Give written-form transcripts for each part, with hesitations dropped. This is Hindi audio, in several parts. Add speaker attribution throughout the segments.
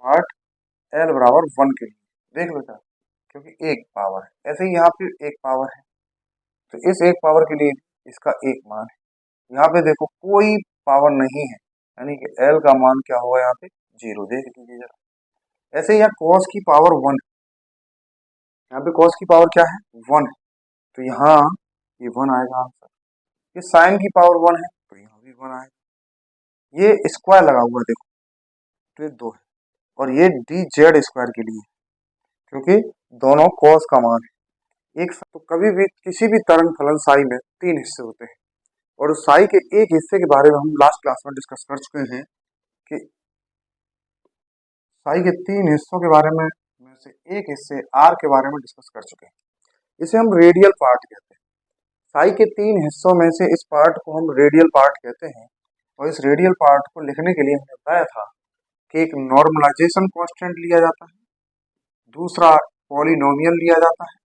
Speaker 1: पार्ट एल बराबर 1 के लिए देख लो क्या, क्योंकि एक पावर है, ऐसे ही यहाँ पे एक पावर है तो इस एक पावर के लिए इसका एक मान है। यहाँ पे देखो कोई पावर नहीं है, यानी कि एल का मान क्या होगा यहाँ पे 0, देख लीजिए जरा। ऐसे ही यहाँ कॉस की पावर 1, यहाँ पे कॉस की पावर क्या है 1 है, तो यहाँ ये 1 आएगा आंसर। ये साइन की पावर 1 है तो यहाँ भी 1 आएगा। ये स्क्वायर लगा हुआ देखो तो ये 2 है, और ये डी जेड स्क्वायर के लिए, क्योंकि दोनों कॉस का मान है एक। तो कभी भी किसी भी तरंग फलन साई में 3 हिस्से होते हैं, और उस साई के एक हिस्से के बारे में हम लास्ट क्लास में डिस्कस कर चुके हैं कि साई के 3 हिस्सों के बारे में से एक हिस्से आर के बारे में डिस्कस कर चुके हैं। इसे हम रेडियल पार्ट कहते हैं। साई के 3 हिस्सों में से इस पार्ट को हम रेडियल पार्ट कहते हैं, और इस रेडियल पार्ट को लिखने के लिए हमने बताया था कि एक नॉर्मलाइजेशन कांस्टेंट लिया जाता है, दूसरा पॉलिनोमियल लिया जाता है,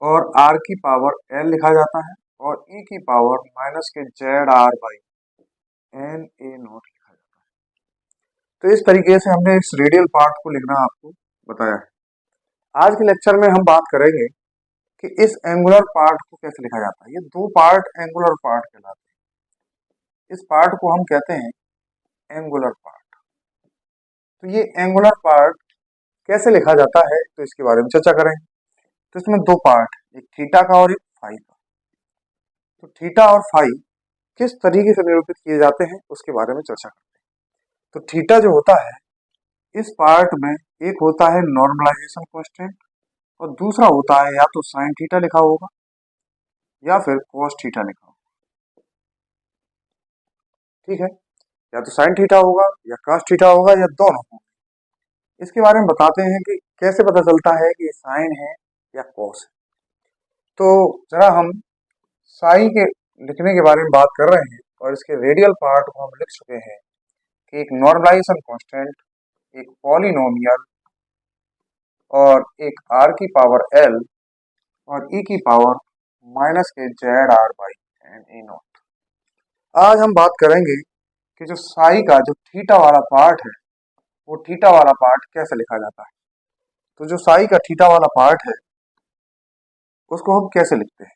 Speaker 1: और आर की पावर एल लिखा जाता है, और ई की power minus K Z R by N A naught लिखा जाता है। तो इस तरीके से हमने इस रेडियल पार्ट को लिखना आपको बताया है। आज के लेक्चर में हम बात करेंगे कि इस एंगुलर पार्ट को कैसे लिखा जाता है। ये दो पार्ट एंगुलर पार्ट कहलाते हैं। इस पार्ट को हम कहते हैं एंगुलर पार्ट। तो ये एंगुलर पार्ट कैसे लिखा जाता है तो इसके बारे में चर्चा करेंगे। तो इसमें दो पार्ट, एक थीटा का और एक फाई का। तो थीटा और फाई किस तरीके से निरूपित किए जाते हैं उसके बारे में चर्चा करते हैं। तो थीटा जो होता है इस पार्ट में एक होता है नॉर्मलाइजेशन कांस्टेंट, और दूसरा होता है या तो साइन थीटा लिखा होगा या फिर कॉस थीटा लिखा होगा। ठीक है, या तो साइन थीटा होगा या कॉस थीटा होगा या दोनों होगा। इसके बारे में बताते हैं कि कैसे पता चलता है कि साइन है या कॉस है। तो जरा हम साई के लिखने के बारे में बात कर रहे हैं, और इसके रेडियल पार्ट को हम लिख चुके हैं कि एक नॉर्मलाइजेशन कांस्टेंट, एक पॉलिनोमियल, और एक आर की पावर एल और ई की power minus K Z R by N A naught. आज हम बात करेंगे कि जो साई का जो थीटा वाला पार्ट है वो थीटा वाला पार्ट कैसे लिखा जाता है। तो जो साई का थीटा वाला पार्ट है उसको हम कैसे लिखते हैं।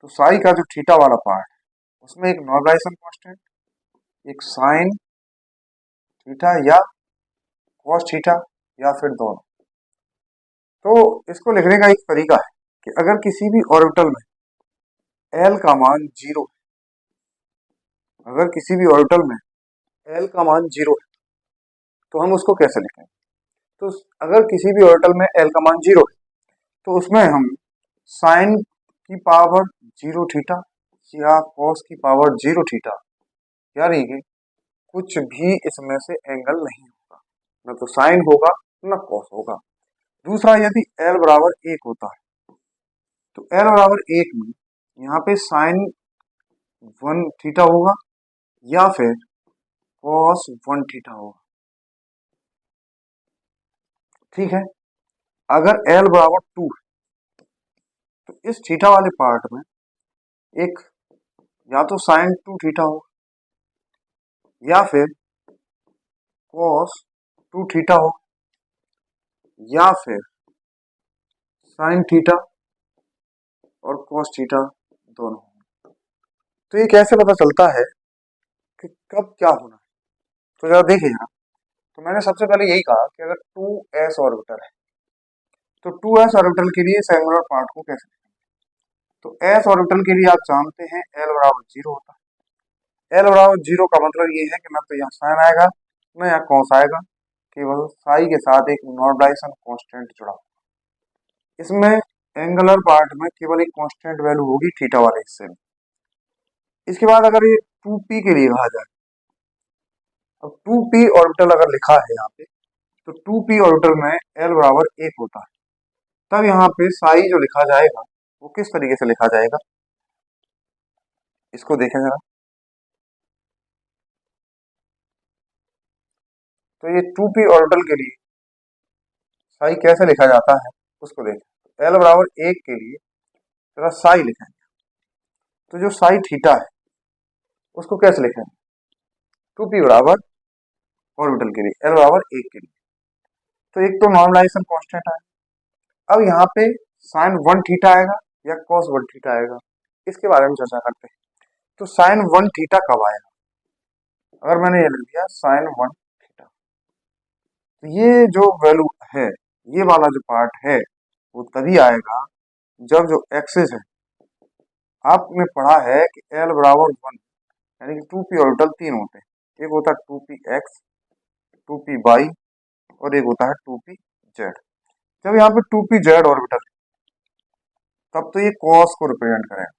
Speaker 1: तो साई का जो थीटा वाला पार्ट है उसमें एक नॉर्मलाइजेशन कांस्टेंट, एक साइन थीटा या कॉस थीटा या फिर दोनों। तो इसको लिखने का एक तरीका है कि अगर किसी भी ऑर्बिटल में एल का मान 0 है, अगर किसी भी ऑर्बिटल में एल का मान 0 है तो हम उसको कैसे लिखेंगे। तो अगर किसी भी ऑर्बिटल में एल का मान 0 है तो उसमें हम साइन की पावर 0 थीटा या कॉस की पावर 0 थीटा, यानी कि कुछ भी इसमें से एंगल नहीं होगा, न तो साइन होगा न कॉस होगा। दूसरा, यदि एल बराबर 1 होता है तो एल बराबर 1 में यहाँ पे साइन 1 थीटा होगा या फिर कॉस 1 थीटा होगा। ठीक है, अगर एल बराबर 2 है तो इस थीटा वाले पार्ट में एक या तो साइन 2 थीटा होगा या फिर कॉस 2 थीटा होगा या फिर साइन थीटा और कॉस थीटा दोनों होंगे। तो ये कैसे पता चलता है कि कब क्या होना है। तो जरा देखिए यहाँ, तो मैंने सबसे पहले यही कहा कि अगर 2s ऑर्बिटल है तो 2s ऑर्बिटल के लिए इस एंगुलर पार्ट को कैसे लिखेंगे। तो s ऑर्बिटल के लिए आप जानते हैं l बराबर 0 होता है। l बराबर 0 का मतलब ये है कि ना तो यहाँ साइन आएगा न यहाँ कॉस आएगा, केवल साई के साथ एक नॉर्मलाइजेशन कांस्टेंट जुड़ा। इसमें एंगुलर पार्ट में केवल एक कांस्टेंट वैल्यू होगी थीटा वाले हिस्से में। इसके बाद अगर ये 2p के लिए कहा जाए, अब 2p ऑर्बिटल अगर लिखा है यहाँ पे तो 2p ऑर्बिटल में l बराबर 1 होता है, तब यहाँ पे साई जो लिखा जाएगा वो किस तरीके से लिखा जाएगा इसको देखें जरा। तो ये 2p ऑर्बिटल के लिए साई कैसे लिखा जाता है उसको देखें। l बराबर 1 के लिए जरा साई लिखेंगे, तो जो साई थीटा है उसको कैसे लिखेंगे। 2p बराबर ऑर्बिटल के लिए, एल बराबर 1 के लिए। तो एक तो नॉर्मलाइजेशन कांस्टेंट है। अब यहाँ पे साइन 1 थीटा आएगा या कॉस 1 थीटा आएगा, इसके बारे में चर्चा करते हैं। तो साइन 1 थीटा कब आएगा? अगर मैंने ये लिख दिया साइन 1 थीटा, तो ये जो वैल्यू है, ये वाला जो पार्ट है, वो तभी आएगा जब जो एक्सिस है, आपने पढ़ा है कि एल बराबर 1 यानी कि 2p ऑर्बिटल 3 होते हैं, एक होता है 2px, 2py और एक होता है 2pz। जब यहाँ पे 2pz ऑर्बिटल, तब तो ये कॉस को रिप्रेजेंट करेगा,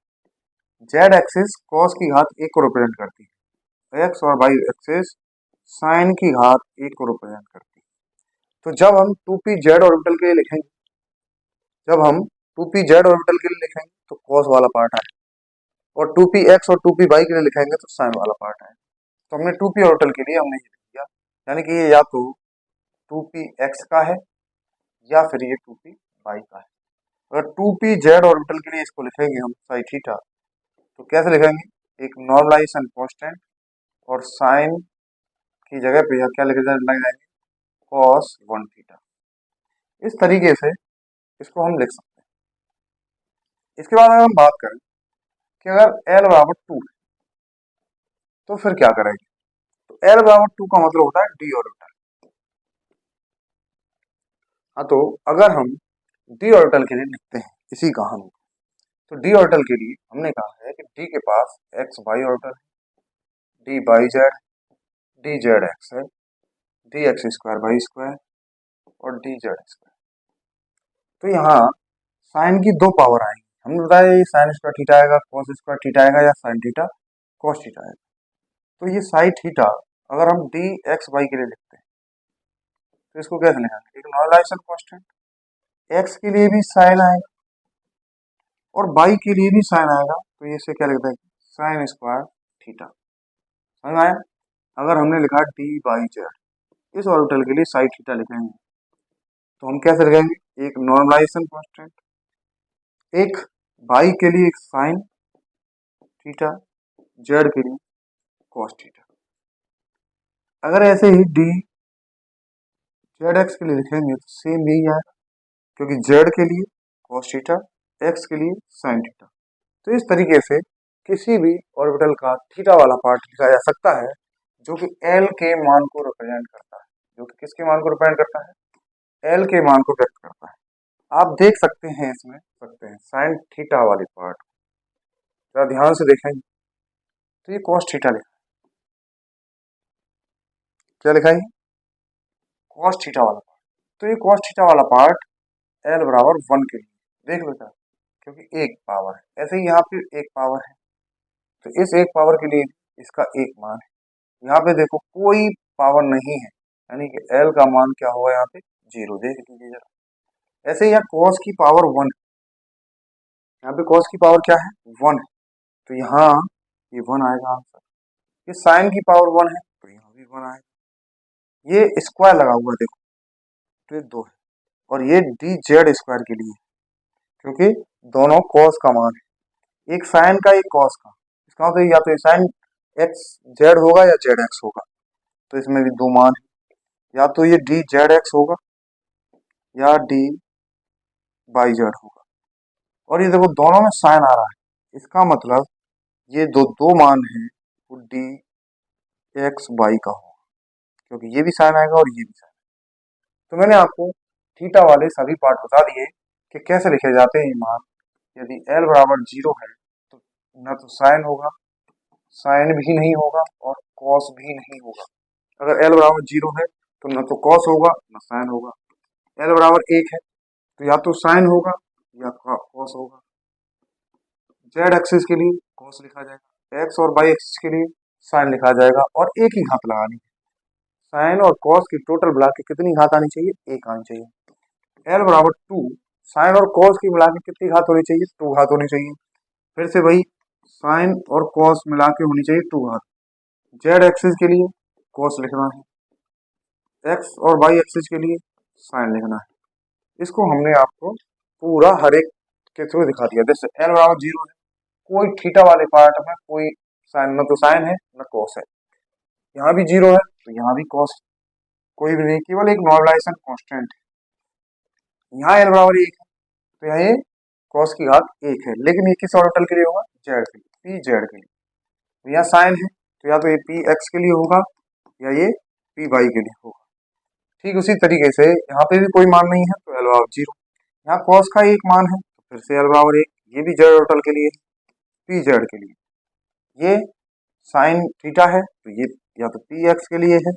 Speaker 1: जेड एक्सिस कॉस की घात 1 को रिप्रेजेंट करती है, एक्स और वाई एक्सिस साइन की घात 1 को रिप्रेजेंट करती है। तो जब हम 2pz ऑर्बिटल के लिए लिखेंगे, जब हम 2pz ऑर्बिटल के लिए लिखेंगे तो कॉस वाला पार्ट आएगा, और 2px और 2py के लिए लिखेंगे तो साइन वाला पार्ट आएगा। तो हमने 2p ऑर्बिटल के लिए हमने ये लिख दिया, यानी कि ये या तो 2px का है या फिर ये 2py का है। अगर 2pz ऑर्बिटल के लिए इसको लिखेंगे हम साइन थीटा, तो कैसे लिखेंगे? एक नॉर्मलाइजेशन कांस्टेंट और साइन की जगह पे क्या लिख जाएंगे? Cos 1 theta. इस तरीके से इसको हम लिख सकते हैं। इसके बाद अगर हम बात करें कि अगर l बराबर 2 है तो फिर क्या करेंगे? तो l बराबर 2 का मतलब होता है d ऑर्बिटल। हाँ, तो अगर हम d ऑर्बिटल के लिए लिखते हैं इसी कहानी को, तो d ऑर्बिटल के लिए हमने कहा है कि d के पास x y ऑर्बिटल है, d y z, d z x है, d x square y square और d z स्क्वायर। तो यहाँ साइन की दो पावर आएंगी। हमने बताया ये साइन स्क्वायर थीटा आएगा, कॉस स्क्वायर थीटा आएगा या साइन थीटा कॉस थीटा आएगा। तो ये साइन थीटा अगर हम डी एक्स वाई के लिए लिखते हैं तो इसको कैसे लिखेंगे? एक नॉर्मलाइजेशन कांस्टेंट, एक्स के लिए भी साइन आएगा और वाई के लिए भी साइन आएगा, तो ये से क्या लिखते हैं? Sine square theta. समझ में आया? अगर हमने लिखा डी वाई जेड, इस ऑर्बिटल के लिए साइन थीटा लिखेंगे तो हम कैसे लिखेंगे? एक नॉर्मलाइजेशन कांस्टेंट, एक वाई के लिए एक साइन थीटा, जेड के लिए कॉस थीटा। अगर ऐसे ही डी जेड एक्स के लिए लिखेंगे तो सेम यही आएगा, क्योंकि जेड के लिए कॉस थीटा, एक्स के लिए साइन थीटा। तो इस तरीके से किसी भी ऑर्बिटल का थीटा वाला पार्ट लिखा जा सकता है जो कि एल के मान को रिप्रेजेंट करता है, जो कि किसके मान को रिप्रेजेंट करता है? एल के मान को व्यक्त करता है। आप देख सकते हैं इसमें साइन थीटा वाले पार्ट, जरा ध्यान से देखेंगे तो ये कॉस थीटा लिखा है। क्या लिखा है? कॉस थीटा वाला पार्ट। तो ये कॉस थीटा वाला पार्ट एल बराबर 1 के लिए देख लेता है, क्योंकि एक पावर है। ऐसे ही यहाँ पे एक पावर है, तो इस एक पावर के लिए इसका एक मान है। यहाँ पे देखो कोई पावर नहीं है, यानी कि एल का मान क्या होगा? यहाँ पे 0। देख लीजिए जरा। ऐसे ही यहाँ कॉस की पावर 1 है, यहाँ पे कॉस की पावर क्या है? 1 है, तो यहाँ ये 1 आएगा आंसर। ये साइन की पावर 1 है, तो यहाँ भी 1 आएगा। ये स्क्वायर लगा हुआ देखो, तो ये 2 है, और ये डी जेड स्क्वायर के लिए, क्योंकि दोनों कॉस का मान है, एक साइन का एक कॉस का। इसका मतलब या तो साइन एक्स जेड होगा या जेड एक्स होगा, तो इसमें भी दो मान है, या तो ये डी जेड एक्स होगा या डी बाई जेड होगा। और ये देखो दोनों में साइन आ रहा है, इसका मतलब ये दो दो मान है वो डी एक्स वाई का होगा, क्योंकि ये भी साइन आएगा और ये भी साइन। तो मैंने आपको थीटा वाले सभी पार्ट बता दिए कि कैसे लिखे जाते हैं ये मान। यदि एल बराबर 0 है तो न तो साइन होगा, साइन भी नहीं होगा और कॉस भी नहीं होगा। अगर एल बराबर 0 है तो न तो कॉस होगा न साइन होगा। एल बराबर 1 है तो या तो साइन होगा या कॉस होगा। जेड एक्सिस के लिए कॉस लिखा जाएगा, एक्स और वाई एक्सिस के लिए साइन लिखा जाएगा, और एक ही घात लगानी है। साइन और कॉस की टोटल मिला के कितनी घात आनी चाहिए? 1 आनी चाहिए। एल बराबर 2, साइन और कॉस की मिला के कितनी घात होनी चाहिए? 2 घात होनी चाहिए। फिर से वही साइन और कॉस मिला के होनी चाहिए 2 घात। जेड एक्सिस के लिए कॉस लिखना है, एक्स और वाई एक्सिस के लिए साइन लिखना है। इसको हमने आपको पूरा हर एक के थ्रू दिखा दिया। जैसे एल बराबर 0 है, कोई थीटा वाले पार्ट में कोई साइन, न तो साइन है न कॉस है। यहाँ भी 0 है तो यहाँ भी कॉस कोई भी नहीं, केवल एक नॉर्मलाइजेशन कांस्टेंट है। यहाँ एल बराबर 1 है, तो यहाँ ये कॉस की घात 1 है, लेकिन ये किस ऑर्बिटल के लिए होगा? जेड के लिए, पी जेड के लिए। तो यहाँ साइन है, तो या तो ये पी एक्स के लिए होगा या ये पी वाई के लिए होगा। ठीक उसी तरीके से यहाँ पे भी कोई मान नहीं है, तो एल बराबर 0। यहाँ कॉस का एक मान है, तो फिर से एल बराबर 1, ये भी जेड ऑर्बिटल के लिए, पी जेड के लिए। ये साइन थीटा है, तो ये या तो पी एक्स के लिए है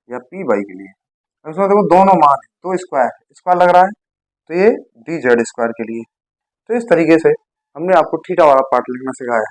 Speaker 1: या पी वाई के लिए है। इसमें देखो दोनों मान है, तो स्क्वायर लग रहा है, तो ये डी जेड स्क्वायर के लिए। तो इस तरीके से हमने आपको थीटा वाला पार्ट लिखना सिखाया।